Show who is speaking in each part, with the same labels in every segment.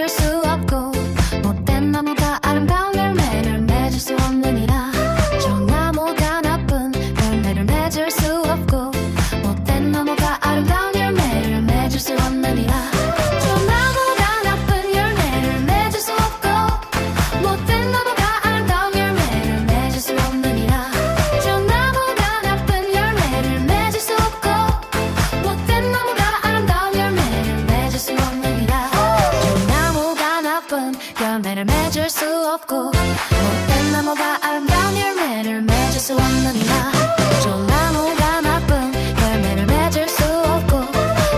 Speaker 1: 맺을 수 없고 못된 나무가 아름다운 열매를 맺을 수 없느니라. 좋은 나무가 나쁜 열매를 맺을 수 없고 못된 나무가 아름다운 열매를 맺을 수 없느니라. 좋은 나무가 나쁜 열매를 맺을 수 없고 못된 나무가 아름다운 열매를 맺을 수 없느니라. 좋은 나무가 나쁜 열매를 맺을 수 없고 못된 나무가 아름다운 열매를 맺을 수 없느니라. 좋은 나무가 나쁜 열매를 맺을 수 없고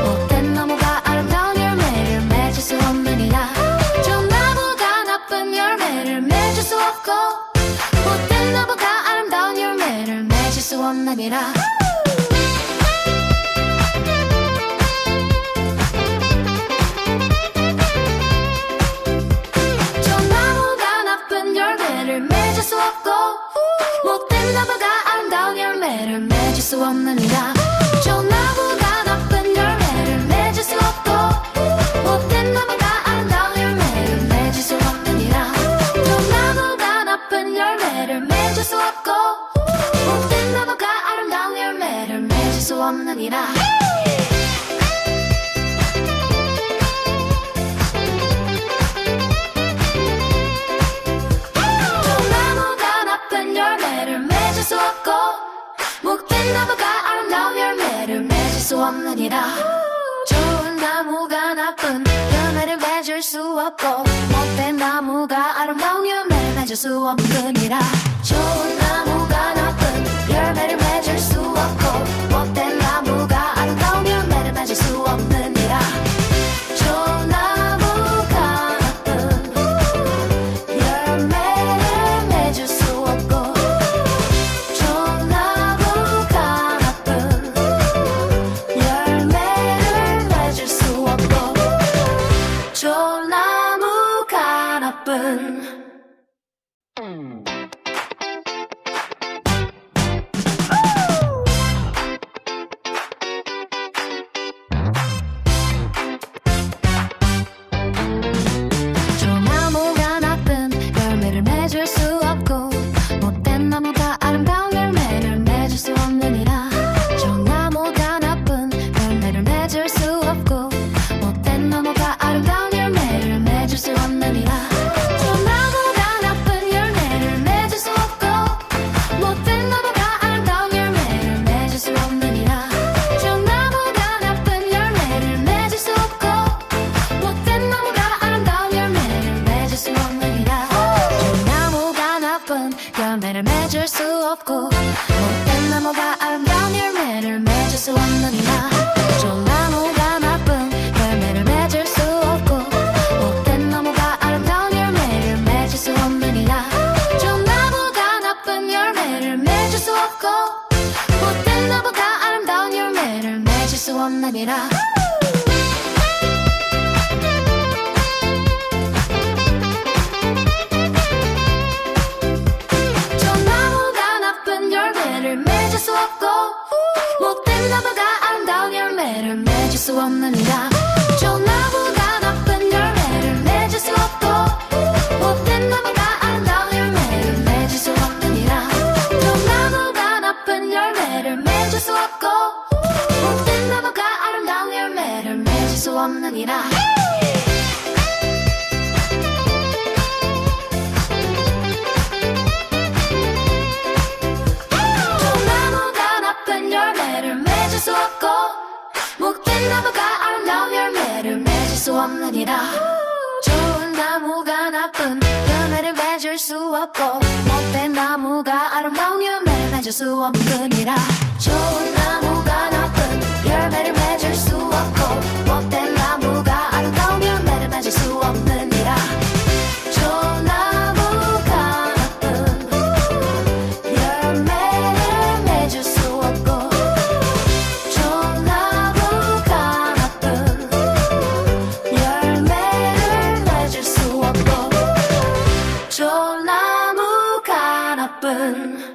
Speaker 1: 못된 나무가 아름다운 열매를 맺을 수 없느니라. 좋은 나무가 나쁜 열매를 맺을 수 없고 못된 나무가 아름다운 열매를 맺을 수 없느니라. 좋은 나무가 나쁜 열매를 맺을 수 없고 못된 나무가 아름다운 열매를 맺을 수 없느니라. 좋은 나무가 나쁜 열매를 맺을 수 없고 못된 나무가 아름다운 열매를 맺을 수 없느니라. 좋은 나무가 나쁜 열매를 맺을 수 없고 못된 나무가 아름다운 열매를 맺을 수 없느니라. 좋은 나무가 나쁜 열매를 맺을 수 없고 못된 나무가 아름다운 열매를 맺을 수 없느니라. 좋은 나무가 나쁜 열매를 맺을 수 없고 못된 나무가 아름다운 열매를 맺을 수 없느니라. 좋은 나무가 나쁜 열매를 맺을 수 없고 못된 나무가 아름다운 열매를 맺을 수 없느니라. 좋은 나무가 나쁜 열매를 맺을 수 없고 못된 나무가 아름다운 열매를 맺을 수 없느니라. 좋은 나무가 나쁜 열매를 맺을 수 없고 좋은 나무가 나쁜 열매를 맺을 수 없고 좋은 나무가 나쁜 좋은 나무가 나쁜 열매를 맺을 수 없고 못된 나무가 아름다운 열매를 맺을 수 없느니라. 좋은 나무가 나쁜 열매를 맺을 수 없고 못된 나무가 아름다운 열매를 맺을 수 없느니라. 좋은 나무가 나쁜 열매를 맺을 수 없고 못된 나무가 아름다운 열매를 맺을 수 없느니라. 좋은 나무가 나쁜 열매를 맺을 수 없고 못된 나무가 아름다운 열매를 맺을 수 없느니라. 좋은 나무가 나쁜 열매를 맺을 수 없고 못된 나무가 아름다운 열매를 맺을 수 없느니라. 좋은 나무가 나쁜 열매를 맺을 수 없고 못된 나무가 아름다운 열매를 맺을 수 없느니라. 좋은 나무가 나쁜 열매를 맺을 수 없고 못된 나무가 아름다운 열매를 맺을 수 없느니라. 좋은 나무가 나쁜 열매를 맺을 수 없고 못된 나무가 아름다운 열매를 맺을 수 없느니라. 좋은 나무가 나쁜 열매를 맺을 수 없고 못된 나무가 아름다운 열매를 맺을 수 없느니라. 좋은 나무가 나쁜 열매를 맺을 수 없고 못된 나무가 아름다운 열매를 맺을 수 없느니라. 좋은 나무가 나쁜 열매를 맺을 수 없고 못된 나무가 아름다운 열매를 맺을 수 없느니라. 좋은 나무가 나쁜 열매를 맺을 수 없고 못된 나무가 아름다운 열매를 맺을 수 없느니라. 좋은 나무가 나쁜 열매를 맺을 수 없고 못된 나무가 아름다운 열매를 맺을 수 없느니라. 좋은 나무가 나쁜 열매를 맺을 수 없고 좋은 나무가 나쁜 열매를 맺을 수 없고 좋은 나무가 나쁜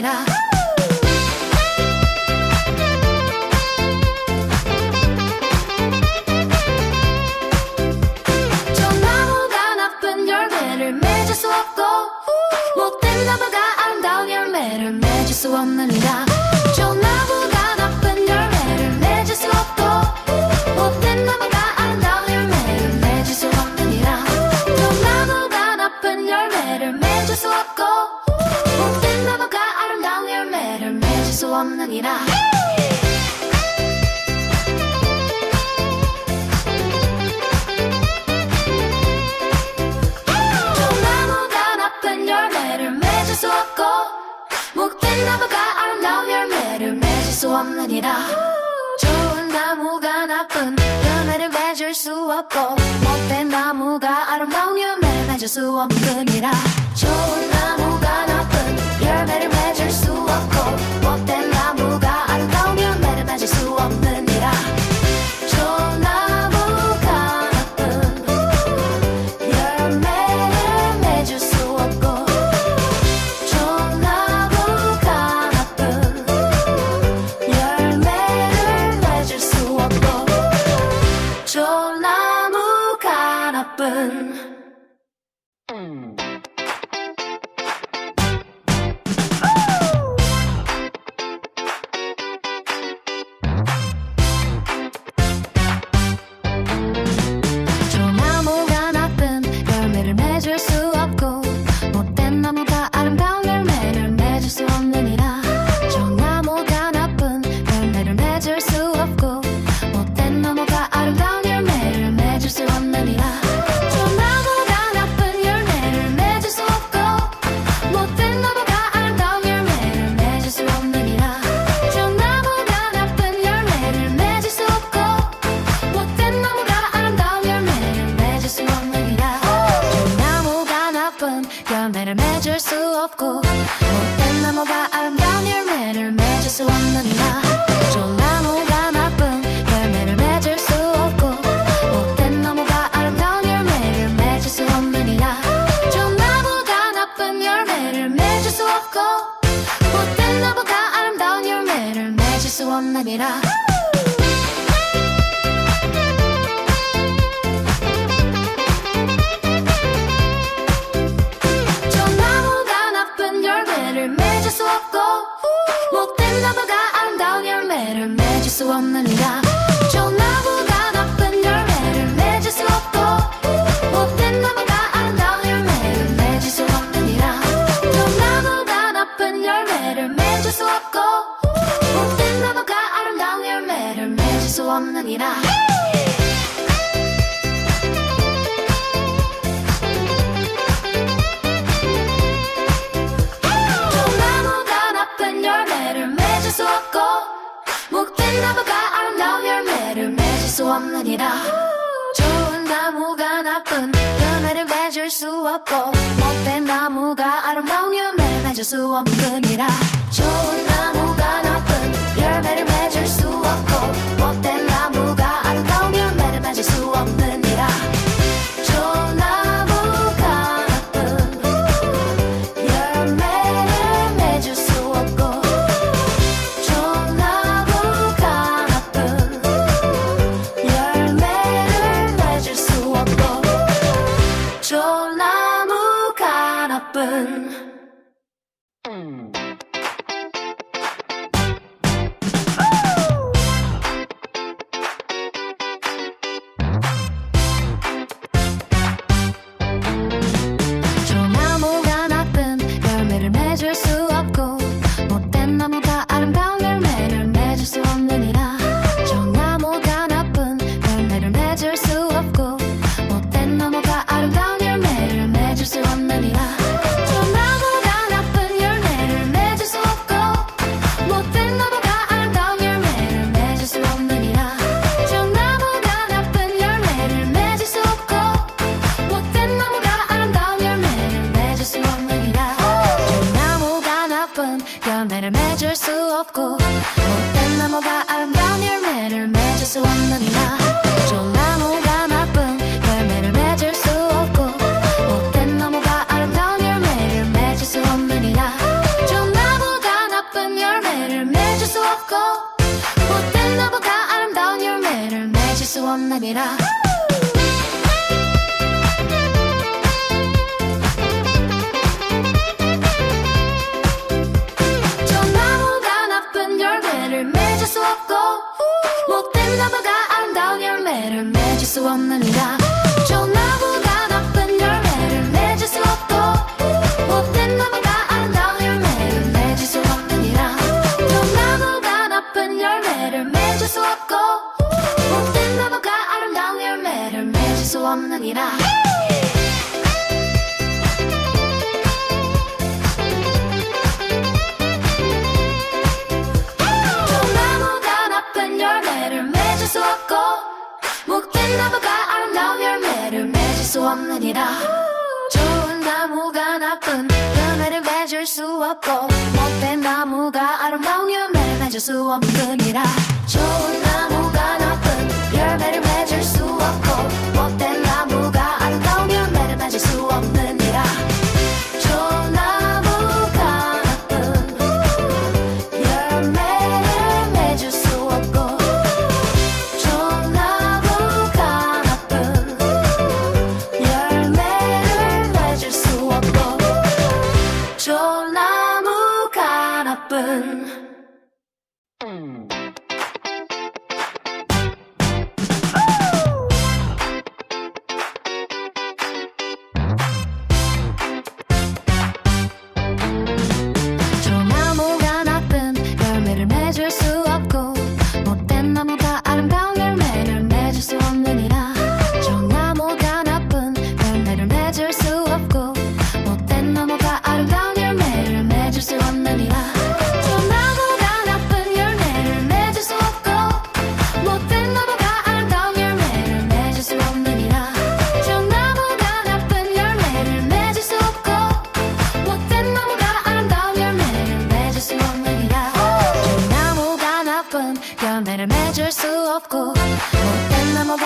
Speaker 1: 없느니라 저 나무가 나쁜 열매를 맺을 수 없고 못된 나무가 아름다운 열매를 맺을 수 없느니라 저 나무가 나쁜 열매를 맺을 수 없고 못된 나무가 아름다운 열매를 맺을 수 없느니라 저 나무가 나쁜 열매를 맺을 수 없고 못된 나무가 아름다운 열매를 맺을 수 없느니라 열매를 맺을 수 없고 못된 나무가 아름다운 열매를 맺을 수 없느니라 좋은 나무가 나쁜 열매를 맺을 수 없고 못된 나무가 아름다운 열매를 맺을 수 없느니라 좋은 나무가 나쁜 열매를 맺을 수 없고 못된 나무가 아름다운 열매를 맺을 수 없느니라 좋은 나무가 나쁜 열매를 맺을 수 없고 저 나무가 나쁜 저 나무가 나쁜 열매를 맺을 수 없고 못된 나무가 아름다운 열매를 맺을 수 없느니라 저 나무가 나쁜 열매를 맺을 수 없고 못된 나무가 아름다운 열매를 맺을 수 없느니라 저 나무가 나쁜 열매를 맺을 수 없고 못된 나무가 아름다운 열매를 맺을 수 없느니라 저 나무가 나쁜 열매를 맺을 수 없고 못된 나무가 아름다운 열매를 맺을 수 없느니라 저 나무가 나쁜 열매를 맺을 수 없고 못된 나무가 아름다운 열매를 맺을 수 없느니라 저 나무가 나쁜 열매를 맺을 수 없고 못된 나무가 아름다운 열매를 맺을 수 없느니라 저 나무가 나쁜 열매를 맺을 수 없고 못된 나무가 아름다운 열매를 맺을 수 없느니라 저 나무가 나쁜 열매를 맺을 수 없고 못된 나무가 아름다운 열매를 맺을 수 없느니라 저 나무가 나쁜 열매를 맺을 수 없고 못된 나무가 아름다운 열매를 맺을 수 없느니라 저 나무가 나쁜 열매를 맺을 수 없고 못된 나무가 아름다운 열매를 맺을 수 없느니라 열매를 맺을 수 없고 못된 나무가 아름다운 열매를 맺을 수 없느니라 좋은 나무가 나쁜 열매를 맺을 수 없고 못된 나무가 아름다운 열매를 맺을 수 없느니라 좋은 나무가 나쁜 열매를 맺을 수 없고 못된 나무가 아름다운 열매를 맺을 수 없느니라 좋은 나무가 나쁜 열매를 맺을 수 없고 저 나무가 나쁜 저 나무가 나쁜 열매를 맺을 수 없고 못된 나무가 아름다운 열매를 맺을 수 없느니라 저 나무가 나쁜 열매를 맺을 수 없고 못된 나무가 아름다운 열매를 맺을 수 없느니라 저 나무가 나쁜 열매를 맺을 수 없고 못된 나무가 아름다운 열매를 맺을 수 없느니라 저 나무가 나쁜 열매를 맺을 수 없고 못된 나무가 아름다운 열매를 맺을 수 없느니라 저 나무가 나쁜 열매를 맺을 수 없고 못된 나무가 아름다운 열매를 맺을 수 없느니라 저 나무가 나쁜 열매를 맺을 수 없고 못된 나무가 아름다운 열매를 맺을 수 없느니라 저 나무가 없고 못된 나보다 아름다운 열매를 맺을 수 없느니라 저 나무가 나쁜 열매를 맺을 수 없고 못된 나무가 아름다운 열매를 맺을 수 없느니라 저 나무가 나쁜 열매를 맺을 수 없고 못된 나무가 아름다운 열매를 맺을 수 없느니라 저 나무가 나쁜 열매를 맺을 수 없고 못된 나무가 아름다운 열매를 맺을 수 없느니라 맺을 수 없고 못된 나무가 아름다운 열매를 맺을 수 없느니라 좋은 나무가 나쁜 열매를 맺을 수 없고 못된 나무가 아름다운 열매를 맺을 수 없느니라 좋은 나무가 나쁜 열매를 맺을 수 없고 못된 나무가 아름다운 열매를 맺을 수 없느니라 좋은 나무가 나쁜 열매를 맺을 수 없고 저 나무가 나쁜 저 나무가 나쁜 열매를 맺을 수 없고 못된 나무가 아름다운 열매를 맺을 수 없느니라 저 나무가 나쁜 열매를 맺을 수 없고 못된 나무가 아름다운 열매를 맺을 수 없느니라 저 나무가 나쁜 열매를 맺을 수 없고 못된 나무가 아름다운 열매를 맺을 수 없느니라 저 나무가 나쁜 열매를 맺을 수 없고 못된 나무가 아름다운 열매를 맺을 수 없느니라 저 나무가 나쁜 열매를 맺을 수 없고 못된 나무가 아름다운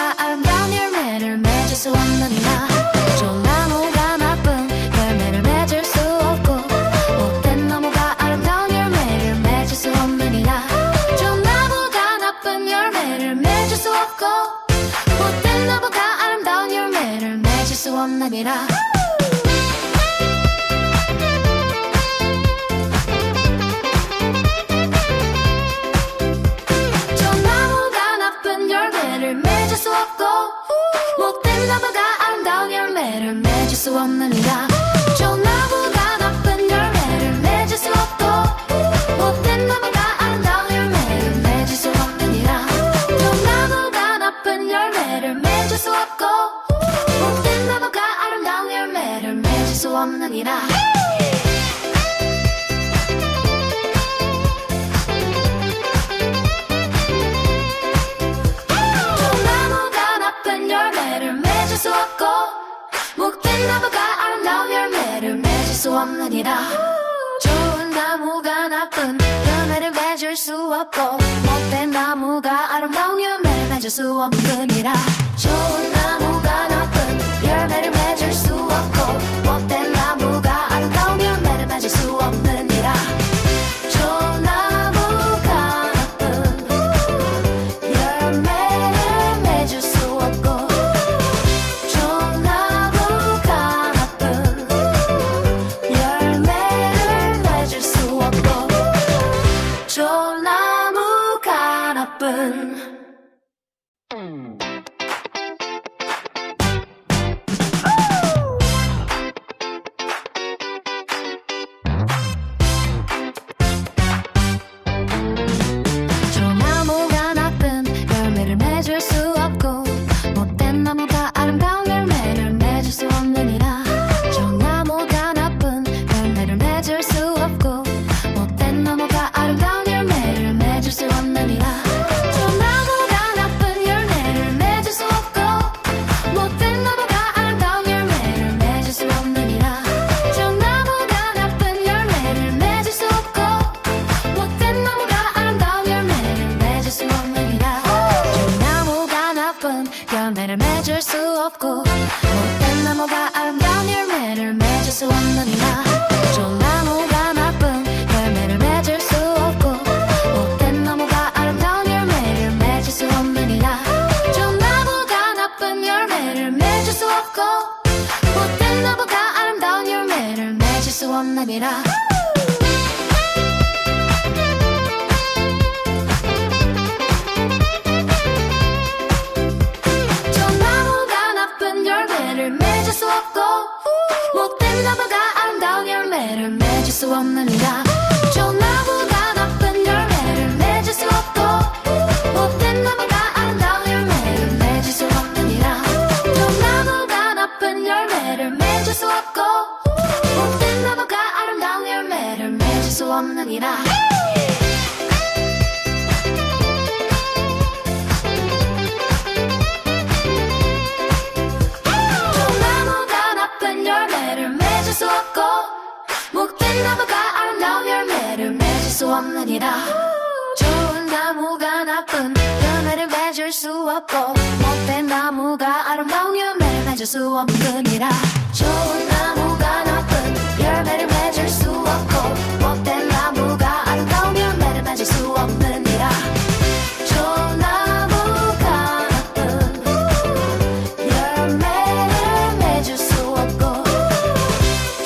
Speaker 1: 열매를 맺을 수 없느니라 저 나무가 나쁜 열매를 맺을 수 없고 못된 나무가 아름다운 열매를 맺을 수 없느니라 저 나무가 나쁜 열매를 맺을 수 없고 못된 나무가 아름다운 열매를 맺을 수 없느니라 저 나무가 나쁜 열매를 맺을 수 없고 못된 나무가 아름다운 열매를 맺을 수 없느니라 저 나무가 나쁜 열매를 맺을 수 없고 못된 나무가 아름다운 열매를 맺을 수 없느니라 저 나무가 나쁜 열매를 맺을 수 없고 못된 나무가 아름다운 열매를 맺을 수 없느니라 열매를 맺을 수 없고 못된 나무가 아름다운 열매를 맺을 수 없느니라 좋은 나무가 나쁜 열매를 맺을 수 없고 못된 나무가 아름다운 열매를 맺을 수 없느니라 좋은 나무가 나쁜 열매를 맺을 수 없고 못된 나무가 아름다운 열매를 맺을 수 없느니라 좋은 나무가 나쁜 열매를 맺을 수 없고 저 나무가 나쁜 없느니라. 좋은 나무가 나쁜 열매를 맺을 수 없고 못된 나무가 아름다운 열매를 맺을 수 없느니라. 좋은 나무가 나쁜 열매를 맺을 수 없고 못된 나무가 아름다운 열매를 맺을 수 없느니라. 좋은 나무가 나쁜 열매를 맺을 수 없고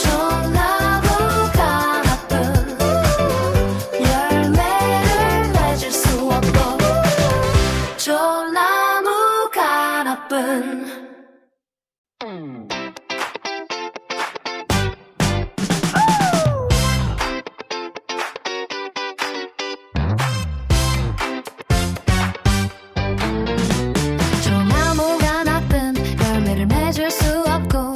Speaker 1: 좋은 나무가 나쁜 열매를 맺을 수 없고 좋은 나무가 나쁜 좋은 나무가 나쁜 열매를 맺을 수 없고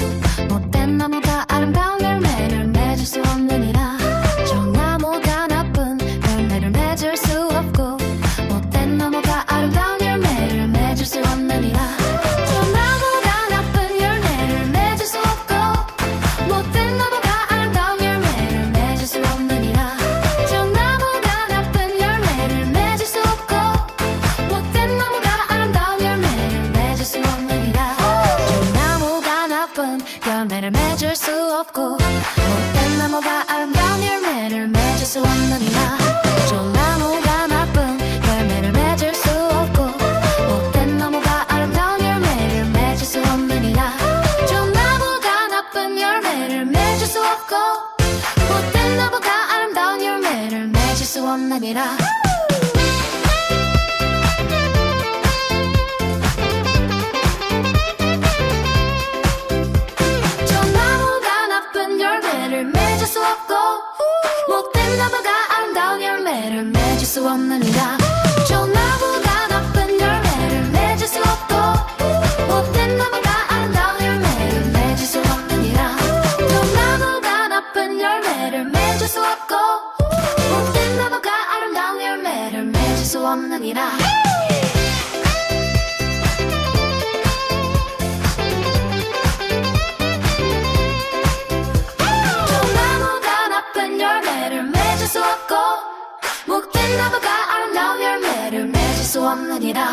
Speaker 1: 못된 나무가 아름다운 열매를 맺을 수 없느니라. 좋은 나무가 나쁜 열매를 맺을 수 없고 못된 나무가 아름다운 열매를 맺을 수 없느니라. 좋은 나무가 나쁜 열매를 맺을 수 없고 못된 나무가 아름다운 열매를 맺을 수 없느니라. 좋은 나무가 나쁜 열매를 맺을 수 없고 못된 나무가 아름다운 열매를 맺을 수 없느니라. 좋은 나무가 나쁜 열매를 맺을 수 없고 못된 나무가 아름다운 열매를 맺을 수 없느니라. 좋은 나무가 나쁜 열매를 맺을 수 없고 못된 나무가 아름다운 열매를 맺을 수 없느니라. 좋은 나무가 나쁜 열매를 맺을 수 없고 못된 나무가 아름다운 열매를 맺을 수 없느니라. 좋은 나무가 나쁜 열매를 맺을 수 없고 못된 나무가 아름다운 열매를 맺을 수 없느니라. 좋은 나무가 나쁜 열매를 맺을 수 없고 못된 나무가 아름다운 열매를 맺을 수 없느니라. 좋은 나무가 나쁜 열매를 맺을 수 없고 못된 나무가 아름다운 열매를 맺을 수 없느니라. 좋은 나무가 나쁜 열매를 맺을 수 없고 못된 나무가 아름다운 열매를 맺을 수 없느니라.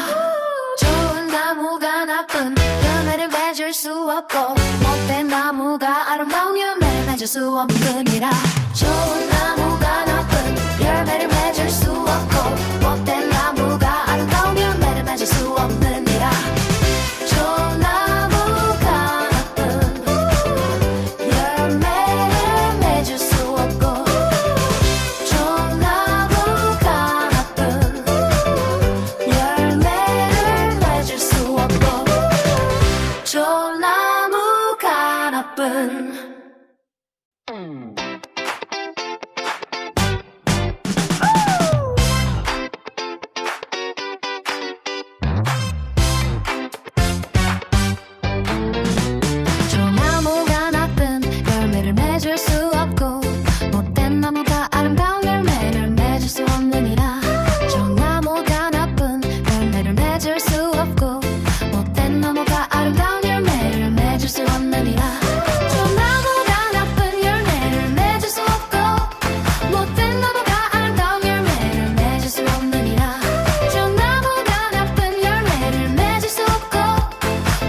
Speaker 1: 좋은 나무가 나쁜 열매를 맺을 수 없고 못된 나무가 아름다운 열매를 맺을 수 없느니라. 좋은 나무가 나쁜 열매를 맺을 수 없고 못된 나무가 아름다운 열매를 맺을 수 없느니라. 좋은 나무가 나쁜 열매를 맺을 수 없고 좋은 나무가 나쁜 열매를 맺을 수 없고 좋은 나무가 나쁜 좋은 나무가 나쁜 열매를 맺을 수 없고 못된 나무가 아름다운 열매를 맺을 수 없느니라. 좋은 나무가 나쁜 열매를 맺을 수 없고 못된 나무가 아름다운 열매를 맺을 수 없느니라. 좋은 나무가 나쁜 열매를 맺을 수 없고 못된 나무가 아름다운 열매를 맺을 수 없느니라. 좋은 나무가 나쁜 열매를 맺을 수 없고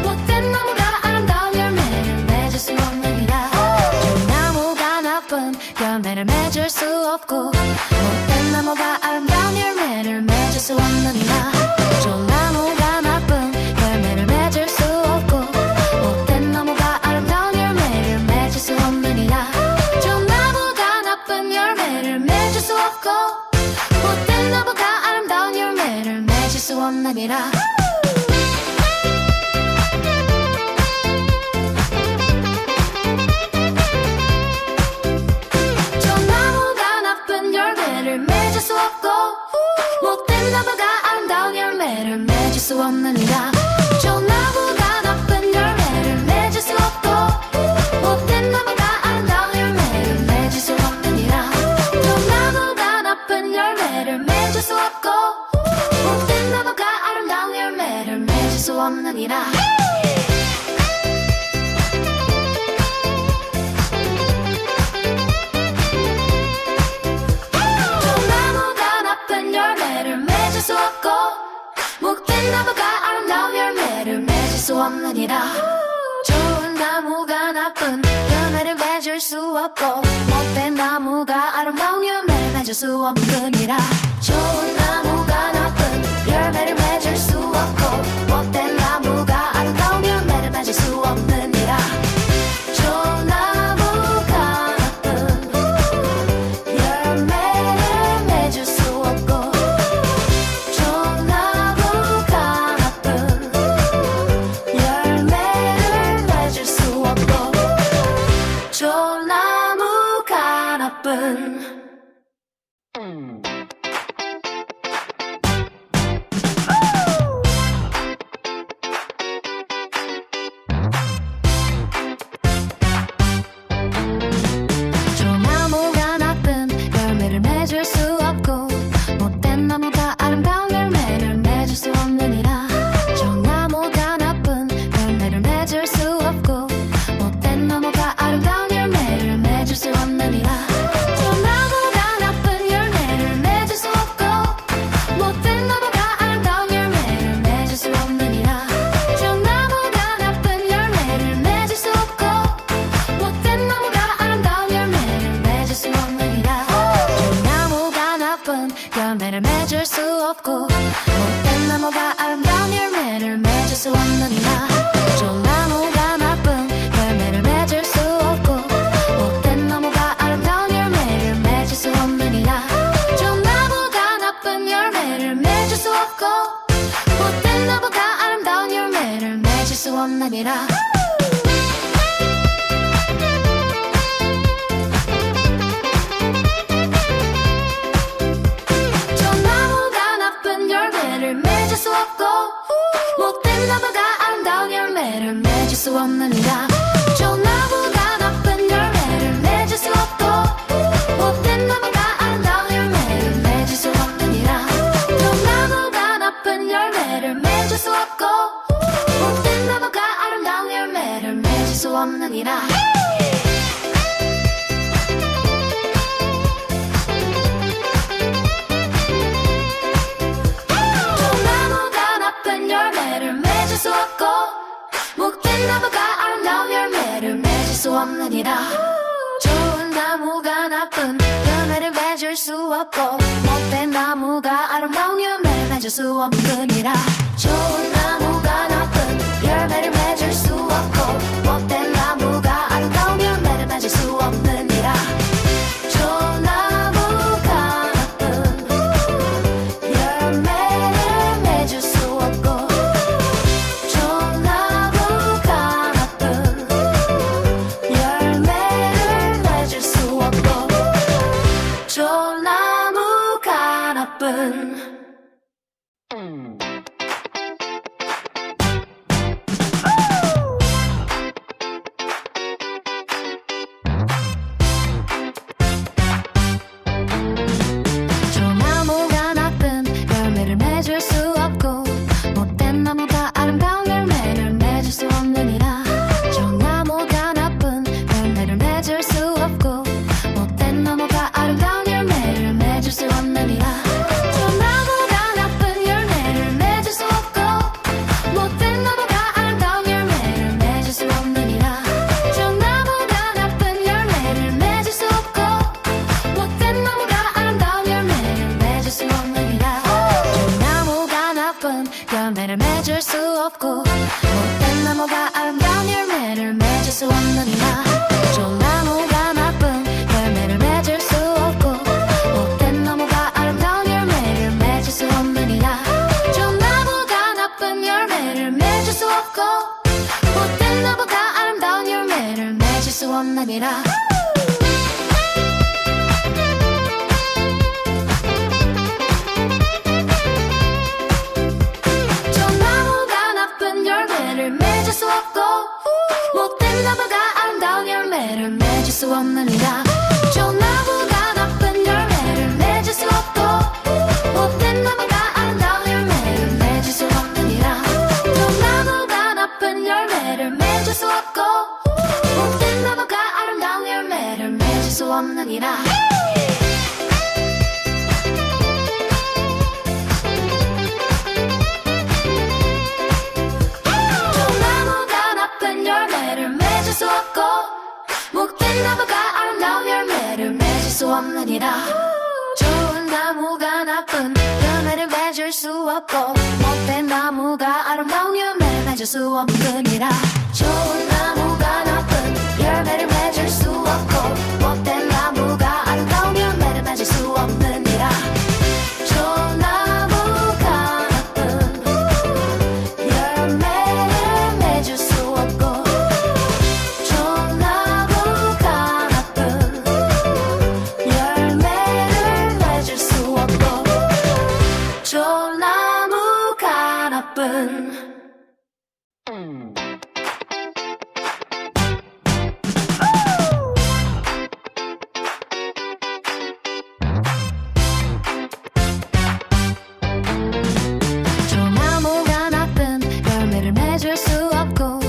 Speaker 1: 못된 나무가 아름다운 열매를 맺을 수 없느니라. 좋은 나무가 나쁜 열매를 맺을 수 없고 못된 나무가 아름다운 열매를 맺을 수 없느니라. 좋은 나무가 나쁜 열매를 맺을 수 없고 못된 나무가 아름다운 열매를 맺을 수 없느니라. 좋은 나무가 나쁜 열매를 맺을 수 없고 못된 나무가 아름다운 열매를 맺을 수 없느니라. 좋은 나무가 나쁜 열매를 맺을 수 없고 못된 나무가 아름다운 열매를 맺을 수 없느니라. 좋은 나무가 나쁜 열매를 맺을 수 없고 못된 나무가 아름다운 열매를 맺을 수 없느니라. 좋은 나무가 나쁜 열매를 맺을 수 없고 못된 나무가 아름다운 열매를 맺을 수 없느니라. 좋은 못된 나무가 아름다운 열매를 맺을 수 없느니라. 좋은 나무가 나쁜 열매를 맺을 수 없고 못된 나무가 아름다운 열매를 맺을 수 없느니라. 좋은 나무가 나쁜 열매를 맺을 수 없고 못된 나무가 아름다운 열매를 맺을 수 없느니라. 좋은 나무가 나쁜 열매를 맺을 수 없고 좋은 나무가 나쁜 열매를 맺을 수 없고 좋은 나무가 나쁜 맺을 수 없고 못된 나무가 아름다운 열매를 맺을 수 없느니라. 좋은 나무가 나쁜 열매를 맺을 수 없고 못된 나무가 아름다운 열매를 맺을 수 없느니라. 좋은 나무가 나쁜 열매를 맺을 수 없고 못된 나무가 아름다운 열매를 맺을 수 없느니라. 좋은 나무가 나쁜 열매를 맺을 수 없고 못된 나무가 아름다운 열매를 맺을 수 없느니라. 열매를 맺을 수 없고 못된 나무가 아름다운 열매를 맺을 수 없느니라. 좋은 나무가 나쁜 열매를 맺을 수 없고 못된 나무가 아름다운 열매를 맺을 수 없느니라. 좋은 나무가 나쁜 열매를 맺을 수 없고 못된 나무가 아름다운 열매를 맺을 수 없느니라. 맺을 수 없고 못된 나무가 아름다운 열매를 맺을 수 없느니라. 좋은 나무가 나쁜 열매를 맺을 수 없고 못된 나무가 아름다운 열매를 맺을 수 없느니라. 좋은 나무가 나쁜 열매를 맺을 수 없고 못된 나무가 아름다운 열매를 맺을 수 없느니라. 열매를 맺을 수 없고 못된 나무가 아름다운 열매를 맺을 수 없느니라. 좋은 나무가 나쁜 열매를 맺을 수 없고 못된 나무가 아름다운 열매를 맺을 수 없느니라. 좋은 나무가 나쁜 열매를 맺을 수 없고 못된 나무가 아름다운 열매를 맺을 수 없느니라. 좋은 나무가 나쁜 열매를 맺을 수 없고 좋은 나무가 나쁜 열매를 맺을 수 없고 좋은 나무가 나쁜 좋은 나무가 나쁜 열매를 맺을 수 없고 못된 나무가 아름다운 열매를 맺을 수 없느니라. 좋은 나무가 나쁜 열매를 맺을 수 없고 못된 나무가 아름다운 열매를 맺을 수 없느니라. 좋은 나무가 나쁜 열매를 맺을 수 없고 못된 나무가 아름다운 열매를 맺을 수 없느니라. 좋은 나무가 나쁜 열매를 맺을 수 없고 못된 나무가 아름다운 열매를 맺을 수 없느니라. 좋은 나무가 나쁜 열매를 맺을 수 없고 못된 나무가 아름다운 열매를 맺을 수 없느니라. 좋은 나무가 나쁜 열매를 맺을 수 없고 못된 나무가 아름다운 열매를 맺을 수 없느니라. 좋은 나무가 나쁜 열매를 맺을 수 없고 못된 나무가 아름다운 열매를 맺을 수 없느니라. 좋은 나무가 나쁜 열매를 맺을 수 없고 못된 나무가 아름다운 열매를 맺을 수 없느니라. 좋은 나무가 나쁜 열매를 맺을 수 없고 못된 나무가 아름다운 열매를 맺을 수 없느니라. 좋은 나무가 나쁜 열매를 맺을 수 없고 못된 나무가 아름다운 열매를 없느니라. 좋은 나무가 나쁜 열매를 맺을 수 없고 못된 나무가 아름다운 열매를 맺을 수 없느니라. 좋은 나무가 나쁜 열매를 맺을 수 없고 못된 나무가 아름다운 열매를 맺을 수 없느니라. 좋은 나무가 나쁜 열매를 맺을 수 없고 좋은 나무가 나쁜 열매를 맺을 수 없고 좋은 나무가 나쁜 좋은 나무가 나쁜 열매를 맺을 수 없고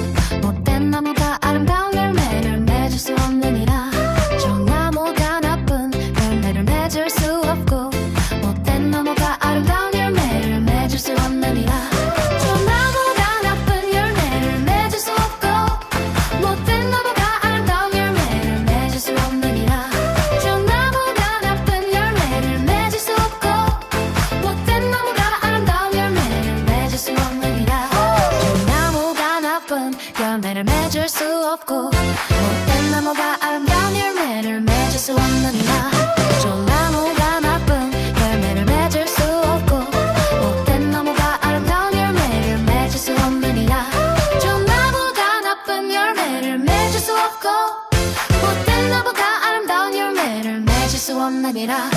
Speaker 1: 못된 나무가 아름다운 열매를 맺을 수 없느니라. 좋은 나무가 나쁜 열매를 맺을 수 없고 못된 나무가 아름다운 열매를 맺을 수 없느니라. 좋은 나무가 나쁜 열매를 맺을 수 없고 못된 나무가 아름다운 열매를 맺을 수 없느니라. 좋은 나무가 나쁜 열매를 맺을 수 없고 못된 나무가 아름다운 열매를 맺을 수 없느니라. 좋은 나무가 나쁜 열매를 맺을 수 없고 못된 나무가 아름다운 열매를 맺을 수 없느니라. 좋은 나무가 나쁜 열매를 맺을 수 없고 못된 나무가 아름다운 열매를 맺을 수 없느니라. 좋은 나무가 나쁜 열매를 맺을 수 없고 못된 나무가 아름다운 열매를 맺을 수 없느니라.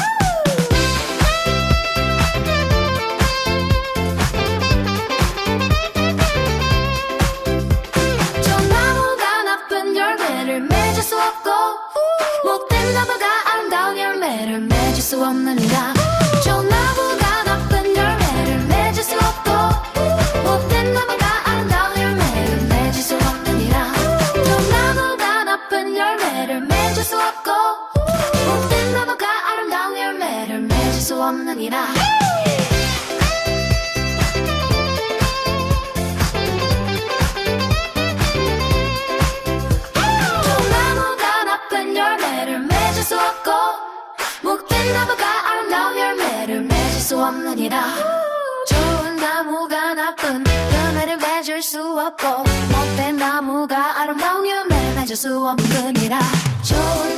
Speaker 1: 좋은 나무가 나쁜 열매를 맺을 수 없고 못된 나무가 아름다운 열매를 맺을 수 없느니라. 좋은 나무가 나쁜 열매를 맺을 수 없고 못된 나무가 아름다운 열매를 맺을 수 없느니라. 좋은 나무가 나쁜 열매를 맺을 수 없고 못된 나무가 아름다운 열매를 맺을 수 없느니라. 좋은 나무가 나쁜 열매를 맺을 수 없고 못된 나무가 아름다운 열매를 맺을 수 없느니라. 좋은 나무가 나쁜 열매를 맺을 수 없고 못된 나무가 아름다운 열매를 맺을 수 없느니라. 좋은